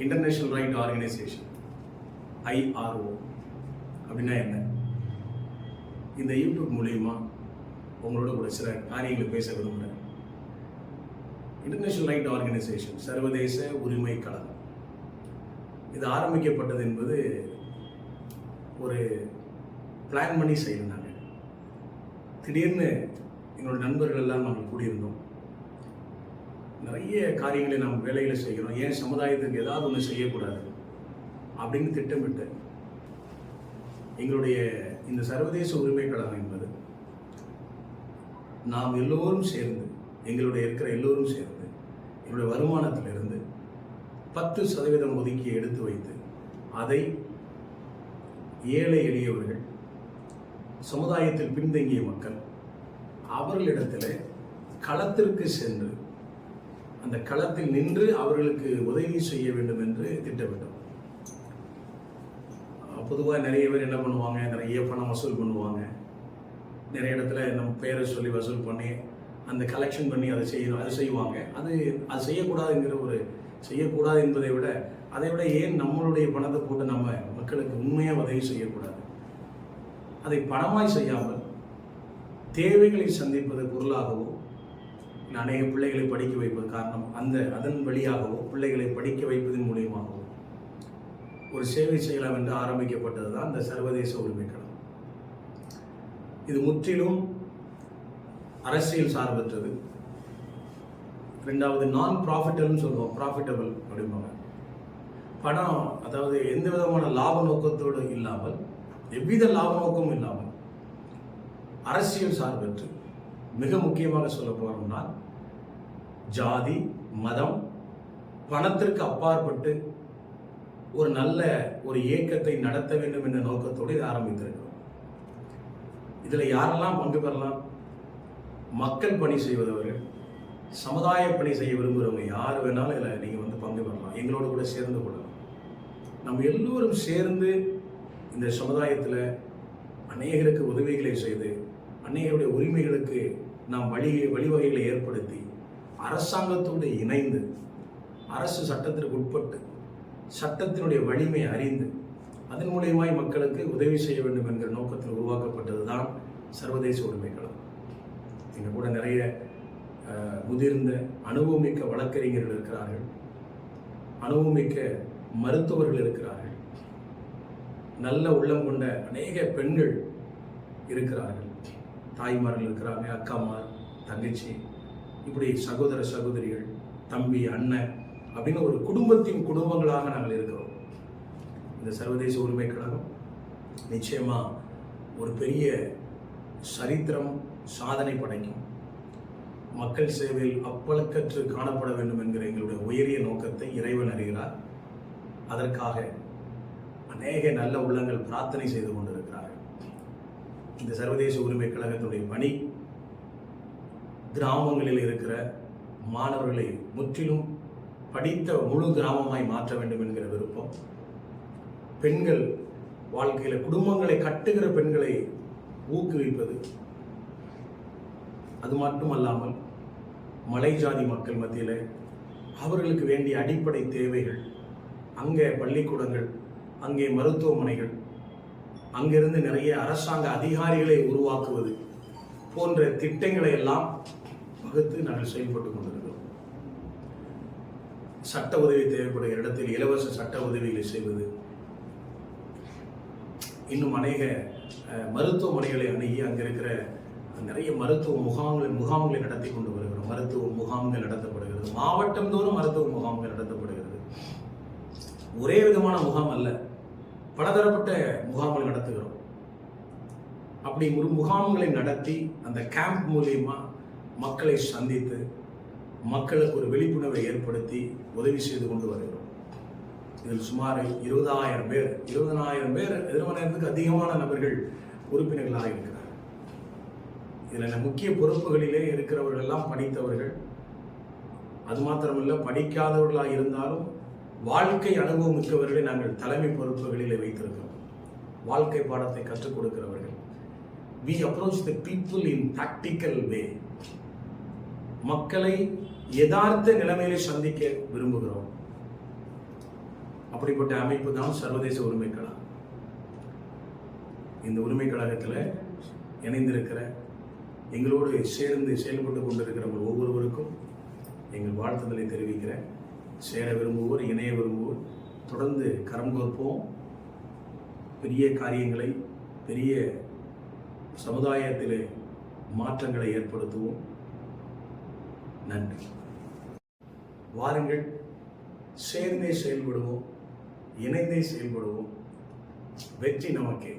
International right organisation IRO அப்படின்னா என்ன? இந்த யூடியூப் மூலியமா உங்களோட கூட சில காரியங்களை பேச விரும்புகிறேன். இன்டர்நேஷனல் ரைட் ஆர்கனைசேஷன் சர்வதேச உரிமை கழகம் இது ஆரம்பிக்கப்பட்டது என்பது ஒரு பிளான் பண்ணி செய்யறாங்க. திடீர்னு எங்களோட நண்பர்கள் எல்லாம் நாங்கள் கூடியிருந்தோம். நிறைய காரியங்களை நாம் வேலைகளை செய்கிறோம், ஏன் சமுதாயத்துக்கு ஏதாவது ஒன்று செய்யக்கூடாது அப்படின்னு திட்டமிட்டு எங்களுடைய இந்த சர்வதேச உரிமை கழகம் என்பது நாம் எல்லோரும் சேர்ந்து இருக்கிற எல்லோரும் சேர்ந்து எங்களுடைய வருமானத்திலிருந்து 10% ஒதுக்கி எடுத்து வைத்து அதை ஏழை எளியவர்கள், சமுதாயத்தில் பின்தங்கிய மக்கள் அவர்களிடத்தில் களத்திற்கு சென்று அந்த களத்தில் நின்று அவர்களுக்கு உதவி செய்ய வேண்டும் என்று திட்டமிட்டோம். பொதுவாக நிறைய பேர் என்ன பண்ணுவாங்க, நிறைய பணம் வசூல் பண்ணுவாங்க. நிறைய இடத்துல நம்ம பேரை சொல்லி வசூல் பண்ணி அந்த கலெக்ஷன் பண்ணி அதை செய்வாங்க. அது செய்யக்கூடாது என்பதை விட ஏன் நம்மளுடைய பணத்தை போட்டு நம்ம மக்களுக்கு உண்மையாக உதவி செய்யக்கூடாது? அதை பணமாய் செய்யாமல் தேவைகளை சந்திப்பது பொருளாகவோ, அநேக பிள்ளைகளை படிக்க வைப்பது காரணம் அதன் வழியாகவோ, பிள்ளைகளை படிக்க வைப்பதன் மூலியமாகவோ ஒரு சேவை செய்யலாம் என்று ஆரம்பிக்கப்பட்டது தான் இந்த சர்வதேச உரிமை கழகம். இது முற்றிலும் அரசியல் சார்பற்றது. ரெண்டாவது நான் ப்ராஃபிட்டபிள்னு சொல்லுவோம், ப்ராஃபிட்டபிள் அப்படிம்பாங்க. பணம், அதாவது எந்த விதமான லாப நோக்கத்தோடு இல்லாமல், எவ்வித லாப நோக்கமும் இல்லாமல் அரசியல் சார்பற்று, மிக முக்கியமாக சொல்ல போறோம்னா ஜாதி மதம் பணத்திற்கு அப்பாற்பட்டு ஒரு நல்ல ஒரு இயக்கத்தை நடத்த வேண்டும் என்ற நோக்கத்தோடு இதை ஆரம்பித்திருக்கிறோம். இதில் யாரெல்லாம் பங்கு பெறலாம்? மக்கள் பணி செய்வதவர்கள், சமுதாய பணி செய்ய விரும்புகிறவங்க யார் வேணாலும் இதில் நீங்கள் பங்கு பெறலாம், எங்களோட கூட சேர்ந்து கொள்ளலாம். நம்ம எல்லோரும் சேர்ந்து இந்த சமுதாயத்தில் அநேகருக்கு உதவிகளை செய்து, அநேகருடைய உரிமைகளுக்கு நாம் வழிவகைகளை ஏற்படுத்தி, அரசாங்கத்தோடு இணைந்து, அரசு சட்டத்திற்கு உட்பட்டு சட்டத்தினுடைய வலிமை அறிந்து அதன் மூலியமாய் மக்களுக்கு உதவி செய்ய வேண்டும் என்கிற நோக்கத்தில் உருவாக்கப்பட்டது தான் சர்வதேச உரிமை கழகம். எங்கள் கூட நிறைய முதிர்ந்த அனுபவமிக்க வழக்கறிஞர்கள் இருக்கிறார்கள், அனுபவமிக்க மருத்துவர்கள் இருக்கிறார்கள், நல்ல உள்ளம் கொண்ட அநேக பெண்கள் இருக்கிறார்கள், தாய்மார்கள் இருக்கிறாங்க, அக்காமார், தங்கச்சி, இப்படி சகோதர சகோதரிகள், தம்பி, அண்ணன் அப்படின்னு ஒரு குடும்பங்களாக நாங்கள் இருக்கிறோம். இந்த சர்வதேச உரிமை கழகம் நிச்சயமா ஒரு பெரிய சரித்திரம், சாதனை படைக்கும். மக்கள் சேவையில் அப்பழுக்கற்று காணப்பட வேண்டும் என்கிற எங்களுடைய உயரிய நோக்கத்தை இறைவன் அறிகிறார். அதற்காக அநேக நல்ல உள்ளங்கள் பிரார்த்தனை செய்து கொண்டிருக்கிறார்கள். இந்த சர்வதேச உரிமை கழகத்தினுடைய பணி கிராமங்களில் இருக்கிற மாணவர்களை முற்றிலும் படித்த முழு கிராமமாய் மாற்ற வேண்டும் என்கிற விருப்பம், பெண்கள் வாழ்க்கையில் குடும்பங்களை கட்டுகிற பெண்களை ஊக்குவிப்பது, அது மட்டுமல்லாமல் மலை ஜாதி மக்கள் மத்தியில் அவர்களுக்கு வேண்டிய அடிப்படை தேவைகள், அங்கே பள்ளிக்கூடங்கள், அங்கே மருத்துவமனைகள், அங்கிருந்து நிறைய அரசாங்க அதிகாரிகளை உருவாக்குவது போன்ற திட்டங்களை எல்லாம் வகுத்து நாங்கள் செயல்பட்டு கொண்டிருக்கிறோம். சட்ட உதவி தேவைப்படுகிற இடத்தில் இலவச சட்ட உதவிகளை செய்வது, இன்னும் அநேக மருத்துவமனைகளை அணுகி அங்கே இருக்கிற நிறைய மருத்துவ முகாம்களை நடத்தி கொண்டு வருகிறோம். மருத்துவ முகாம்கள் நடத்தப்படுகிறது, மாவட்டம் தோறும் மருத்துவ முகாம்கள் நடத்தப்படுகிறது. ஒரே விதமான முகாம் அல்ல, பலதரப்பட்ட முகாம்கள் நடத்துகிறோம். அப்படி ஒரு முகாம்களை நடத்தி அந்த கேம்ப் மூலியமா மக்களை சந்தித்து மக்களுக்கு ஒரு விழிப்புணர்வை ஏற்படுத்தி உதவி செய்து கொண்டு வருகிறோம். இதில் சுமார் 20,000 பேர், 20,000 பேர், 20,000த்துக்கு அதிகமான நபர்கள் உறுப்பினர்களாக இருக்கிறார்கள். இதில் முக்கிய பொறுப்புகளிலே இருக்கிறவர்கள் எல்லாம் படித்தவர்கள், அது மாத்திரமல்ல படிக்காதவர்களாக இருந்தாலும் வாழ்க்கை அனுபவம் மிக்கவர்களை நாங்கள் தலைமை பொறுப்புகளிலே வைத்திருக்கிறோம். வாழ்க்கை பாடத்தை கற்றுக் கொடுக்கிறவர்கள். We approach the people in practical way. மக்களை யதார்த்த நிலைமையிலே சந்திக்க விரும்புகிறோம். அப்படிப்பட்ட அமைப்பு தான் சர்வதேச உரிமை கழகம். இந்த உரிமை கழகத்தில் இணைந்திருக்கிற எங்களோடு சேர்ந்து செயல்பட்டு கொண்டிருக்கிறவங்க ஒவ்வொருவருக்கும் எங்கள் வாழ்த்துதலை தெரிவிக்கிறேன். சேர விரும்புவோர், இணைய விரும்புவோர் தொடர்ந்து கரம் கோர்ப்போம். பெரிய காரியங்களை, பெரிய சமுதாயத்திலே மாற்றங்களை ஏற்படுத்துவோம். நன்றி. வாருங்கள், சேர்ந்தே செயல்படுவோம், இணைந்தே செயல்படுவோம். வெற்றி நமக்கே.